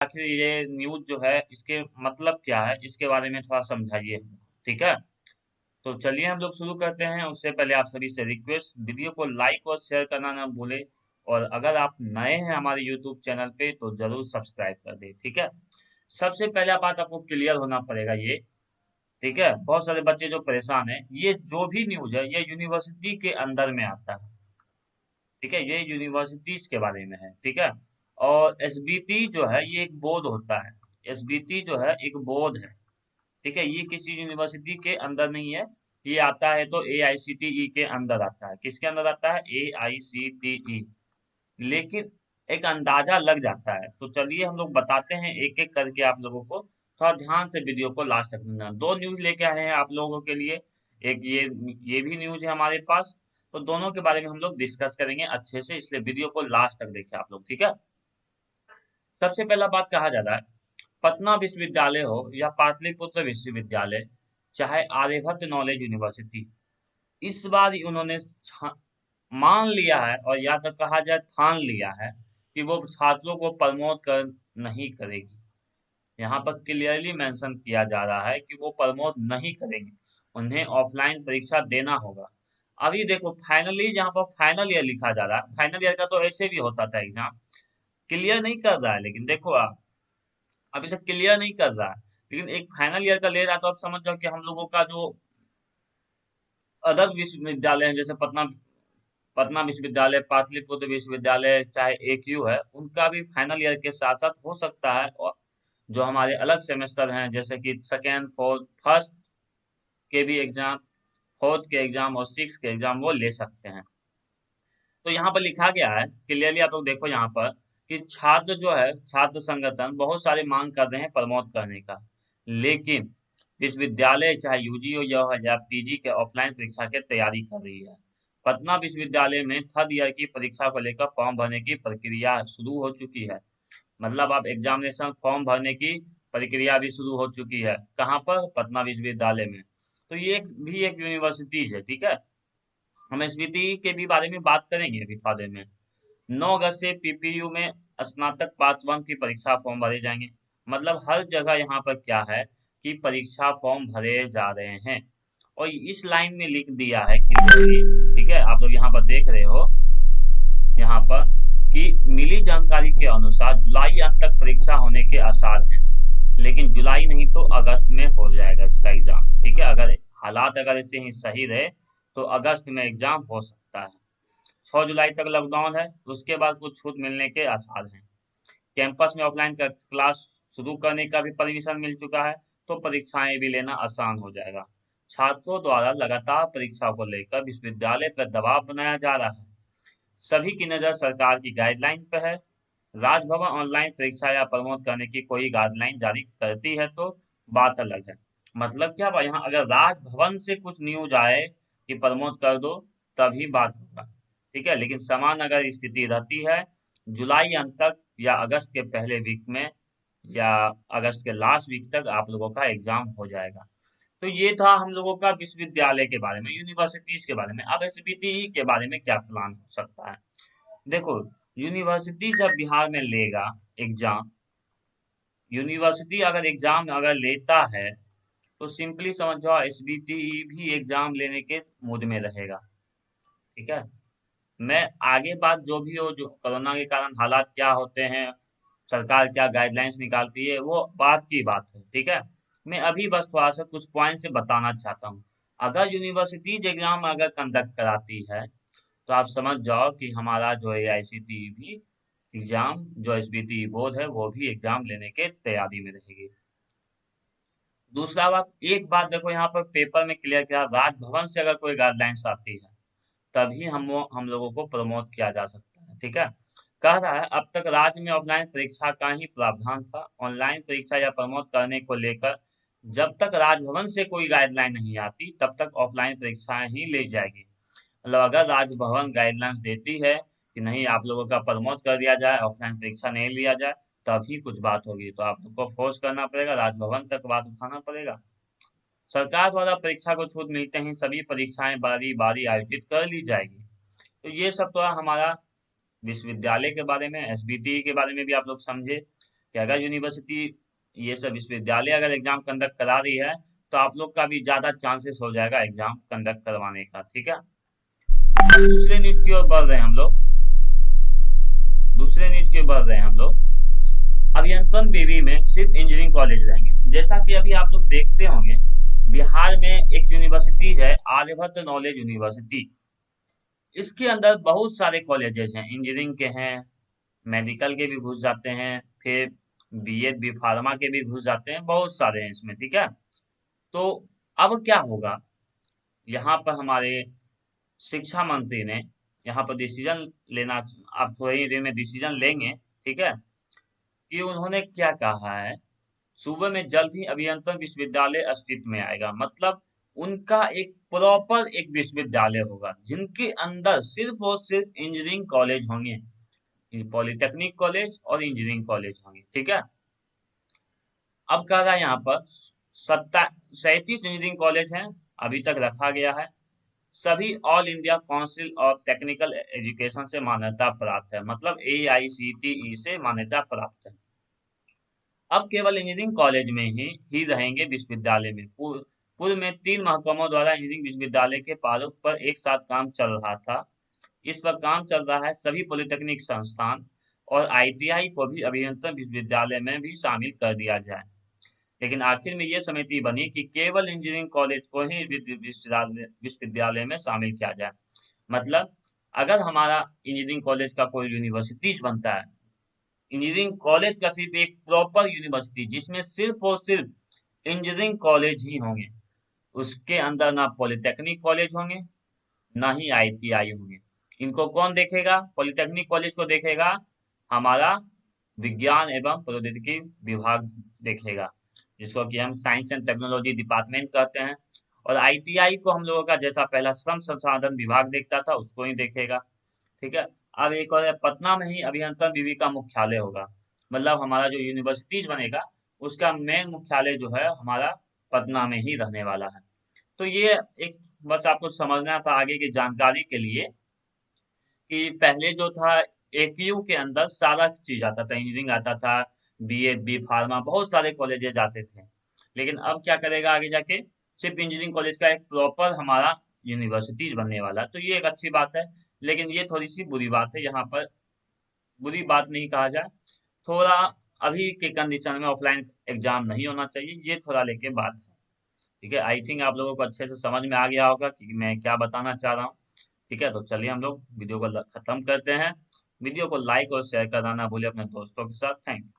आखिर ये न्यूज जो है इसके मतलब क्या है, इसके बारे में थोड़ा समझाइए हमको, ठीक है। तो चलिए हम लोग शुरू करते हैं। उससे पहले आप सभी से रिक्वेस्ट, वीडियो को लाइक और शेयर करना ना भूलें। और अगर आप नए हैं हमारे यूट्यूब चैनल पे तो जरूर सब्सक्राइब कर दें, ठीक है। सबसे पहला बात आपको क्लियर होना पड़ेगा ये, ठीक है। बहुत सारे बच्चे जो परेशान हैं, ये जो भी न्यूज है ये यूनिवर्सिटी के अंदर में आता है, ठीक है। ये यूनिवर्सिटीज के बारे में है, ठीक है। और एसबीटी जो है ये एक बोर्ड होता है। एसबीटी जो है एक बोर्ड है, ठीक है। ये किसी यूनिवर्सिटी के अंदर नहीं है। ये आता है तो एआईसीटीई के अंदर आता है। किसके अंदर आता है? एआईसीटीई। लेकिन एक अंदाजा लग जाता है। तो चलिए हम लोग बताते हैं एक एक करके आप लोगों को। थोड़ा ध्यान से वीडियो को लास्ट तक सुनना। दो न्यूज लेके आए हैं आप लोगों के लिए। एक ये भी न्यूज है हमारे पास। तो दोनों के बारे में हम लोग डिस्कस करेंगे अच्छे से, इसलिए वीडियो को लास्ट तक देखें आप लोग, ठीक है। सबसे पहला बात कहा जाता है, पटना विश्वविद्यालय हो या पाटलिपुत्र विश्वविद्यालय, चाहे आर्यभट्ट नॉलेज यूनिवर्सिटी, इस बार उन्होंने मान लिया है, और या तो कहा जाए ठान लिया है, कि वो छात्रों को प्रमोट कर नहीं करेगी। यहाँ पर क्लियरली मेंशन किया जा रहा है कि वो प्रमोट नहीं करेंगे। उन्हें ऑफलाइन परीक्षा देना होगा। अभी देखो फाइनली जहाँ पर फाइनल ईयर लिखा जा रहा है, फाइनल ईयर का तो ऐसे भी होता था एग्जाम, क्लियर नहीं कर रहा है। लेकिन देखो आप, अभी तक क्लियर नहीं कर रहा है, लेकिन एक फाइनल ईयर का ले रहा है, तो आप समझ जाओ कि हम लोगों का जो अदर विश्वविद्यालय हैं, जैसे पटना पटना विश्वविद्यालय, पाटलिपुत्र विश्वविद्यालय, चाहे एकयू है, उनका भी फाइनल ईयर के साथ साथ हो सकता है। और जो हमारे अलग सेमेस्टर हैं, जैसे कि सेकेंड, फोर्थ, फर्स्ट के भी एग्जाम, फोर्थ के एग्जाम और सिक्स के एग्जाम वो ले सकते हैं। तो यहाँ पर लिखा गया है क्लियरली, आप लोग देखो यहाँ पर, कि छात्र जो है, छात्र संगठन बहुत सारे मांग कर रहे हैं प्रमोट करने का, लेकिन विश्वविद्यालय चाहे यूजी हो या पीजी के ऑफलाइन परीक्षा की तैयारी कर रही है। पटना विश्वविद्यालय में थर्ड ईयर की परीक्षा को लेकर फॉर्म भरने की प्रक्रिया शुरू हो चुकी है। मतलब आप एग्जामिनेशन फॉर्म भरने की प्रक्रिया भी शुरू हो चुकी है। कहाँ पर? पटना विश्वविद्यालय में। तो ये भी एक यूनिवर्सिटीज है, ठीक है। हम एसवीटी के भी बारे में बात करेंगे अभी थोड़ी देर में। 9 अगस्त से पीपीयू में स्नातक पार्ट 1 की परीक्षा फॉर्म भरे जाएंगे। मतलब हर जगह यहाँ पर क्या है, कि परीक्षा फॉर्म भरे जा रहे हैं। और इस लाइन में लिख दिया है क्लियरली, ठीक है, आप लोग यहाँ पर देख रहे हो यहाँ पर, कि मिली जानकारी के अनुसार जुलाई अंत तक परीक्षा होने के आसार हैं। लेकिन जुलाई नहीं तो अगस्त में हो जाएगा इसका एग्जाम, ठीक है। अगर हालात अगर ऐसे ही सही रहे तो अगस्त में एग्जाम हो सकता है। 6 जुलाई तक लॉकडाउन है, उसके बाद कुछ छूट मिलने के आसार हैं। कैंपस में ऑफलाइन क्लास शुरू करने का भी परमिशन मिल चुका है, तो परीक्षाएं भी लेना आसान हो जाएगा। छात्रों द्वारा लगातार परीक्षा को लेकर विश्वविद्यालय पर दबाव बनाया जा रहा है। सभी की नज़र सरकार की गाइडलाइन पर है। राजभवन ऑनलाइन परीक्षा या प्रमोट करने की कोई गाइडलाइन जारी करती है तो बात अलग है। मतलब क्या हुआ, यहाँ अगर राजभवन से कुछ न्यूज आए कि प्रमोट कर दो, तभी बात होगा, ठीक है। लेकिन समान अगर स्थिति रहती है, जुलाई अंत तक या अगस्त के पहले वीक में, या अगस्त के लास्ट वीक तक आप लोगों का एग्जाम हो जाएगा। तो ये था हम लोगों का विश्वविद्यालय के बारे में, यूनिवर्सिटीज के बारे में। अब एसबीटी के बारे में क्या प्लान हो सकता है? देखो, यूनिवर्सिटी जब बिहार में लेगा एग्जाम, यूनिवर्सिटी अगर एग्जाम अगर लेता है, तो सिंपली समझ जाओ एसबीटी भी एग्जाम लेने के मूड में रहेगा, ठीक है। मैं आगे बात जो भी हो, जो कोरोना के कारण हालात क्या होते हैं, सरकार क्या गाइडलाइंस निकालती है, वो बात की बात है, ठीक है। मैं अभी बस थोड़ा सा कुछ पॉइंट से बताना चाहता हूँ। अगर यूनिवर्सिटीज एग्जाम अगर कंडक्ट कराती है, तो आप समझ जाओ कि हमारा जो एआईसीटीई भी एग्जाम, जो एसबीटी बोर्ड है, वो भी एग्जाम लेने के तैयारी में रहेगी। दूसरा बात, एक बात देखो यहाँ पर पेपर में क्लियर किया, राजभवन से अगर कोई गाइडलाइंस आती है, तभी हम लोगों को प्रमोट किया जा सकता है, ठीक है। कह रहा है अब तक राज्य में ऑफलाइन परीक्षा का ही प्रावधान था। ऑनलाइन परीक्षा या प्रमोट करने को लेकर जब तक राजभवन से कोई गाइडलाइन नहीं आती, तब तक ऑफलाइन परीक्षाएं ही ली जाएगी। मतलब अगर राजभवन गाइडलाइंस देती है कि नहीं, आप लोगों का प्रमोट कर दिया जाए, ऑफलाइन परीक्षा नहीं लिया जाए, तभी कुछ बात होगी। तो आप लोग को फोर्स करना पड़ेगा, राजभवन तक बात उठाना पड़ेगा। सरकार द्वारा परीक्षा को छूट मिलते ही सभी परीक्षाएं बारी बारी आयोजित कर ली जाएगी। तो ये सब तो हमारा विश्वविद्यालय के बारे में, एसबीटी के बारे में भी आप लोग समझे। कि अगर यूनिवर्सिटी ये सब विश्वविद्यालय अगर एग्जाम कंडक्ट करा रही है तो आप लोग का भी ज्यादा चांसेस हो जाएगा एग्जाम कंडक्ट करवाने का। ठीक है, दूसरे न्यूज की ओर बढ़ रहे हैं हम लोग। दूसरे न्यूज की ओर बढ़ रहे हैं हम लोग। अभियंत्रण विवि में सिर्फ इंजीनियरिंग कॉलेज रहेंगे। जैसा कि अभी आप लोग देखते होंगे, बिहार में एक यूनिवर्सिटी है आर्यभट्ट नॉलेज यूनिवर्सिटी। इसके अंदर बहुत सारे कॉलेजेस हैं, इंजीनियरिंग के हैं, मेडिकल के भी घुस जाते हैं, फिर बीएड बी फार्मा के भी घुस जाते हैं, बहुत सारे हैं इसमें। ठीक है, तो अब क्या होगा, यहाँ पर हमारे शिक्षा मंत्री ने यहाँ पर डिसीजन लेना, आप थोड़ी ही देर में डिसीजन लेंगे। ठीक है, कि उन्होंने क्या कहा है, सूबे में जल्द ही अभियंत्रण विश्वविद्यालय अस्तित्व में आएगा। मतलब उनका एक प्रॉपर एक विश्वविद्यालय होगा जिनके अंदर सिर्फ और सिर्फ इंजीनियरिंग कॉलेज होंगे, पॉलिटेक्निक कॉलेज और इंजीनियरिंग कॉलेज होंगे। ठीक है, अब कह रहा है यहाँ पर 37 इंजीनियरिंग कॉलेज हैं, अभी तक रखा गया है। सभी all India council of technical education से मान्यता प्राप्त है, मतलब AICTE से मान्यता प्राप्त है। अब केवल इंजीनियरिंग कॉलेज में ही रहेंगे विश्वविद्यालय में। पूर्व में 3 महकमों द्वारा इंजीनियरिंग विश्वविद्यालय के प्रारूप पर एक साथ काम चल रहा था। इस पर काम चल रहा है सभी पॉलिटेक्निक संस्थान और ITI को भी अभियंत्रण विश्वविद्यालय में भी शामिल कर दिया जाए। लेकिन आखिर में ये समिति बनी कि केवल इंजीनियरिंग कॉलेज को ही विश्वविद्यालय में शामिल किया जाए। मतलब अगर हमारा इंजीनियरिंग कॉलेज का कोई यूनिवर्सिटीज बनता है, इंजीनियरिंग कॉलेज का सिर्फ एक प्रॉपर यूनिवर्सिटी जिसमें सिर्फ और सिर्फ इंजीनियरिंग कॉलेज ही होंगे, उसके अंदर ना पॉलिटेक्निक कॉलेज होंगे ना ही ITI होंगे। इनको कौन देखेगा? पॉलिटेक्निक कॉलेज को देखेगा हमारा विज्ञान एवं प्रौद्योगिकी विभाग देखेगा, जिसको कि हम साइंस एंड टेक्नोलॉजी डिपार्टमेंट कहते हैं। और ITI को हम लोगों का जैसा पहला श्रम संसाधन विभाग देखता था उसको ही देखेगा। ठीक है, अब एक और है, पटना में ही अभियंत्रण विवि का मुख्यालय होगा। मतलब हमारा जो यूनिवर्सिटीज बनेगा उसका मेन मुख्यालय जो है हमारा पटना में ही रहने वाला है। तो ये एक बस आपको समझना था आगे की जानकारी के लिए, कि पहले जो था AQU के अंदर सारा चीज आता था, इंजीनियरिंग आता था, BEd बी फार्मा, बहुत सारे कॉलेजेस आते थे। लेकिन अब क्या करेगा आगे जाके, सिर्फ इंजीनियरिंग कॉलेज का एक प्रॉपर हमारा यूनिवर्सिटीज बनने वाला है। तो ये एक अच्छी बात है, लेकिन ये थोड़ी सी बुरी बात है। यहाँ पर बुरी बात नहीं कहा जाए, थोड़ा अभी के कंडीशन में ऑफलाइन एग्जाम नहीं होना चाहिए, ये थोड़ा लेके बात है। ठीक है, आई थिंक आप लोगों को अच्छे से समझ में आ गया होगा कि मैं क्या बताना चाह रहा हूँ। ठीक है, तो चलिए हम लोग वीडियो को खत्म करते हैं। वीडियो को लाइक और शेयर करना ना भूले अपने दोस्तों के साथ। Thank you.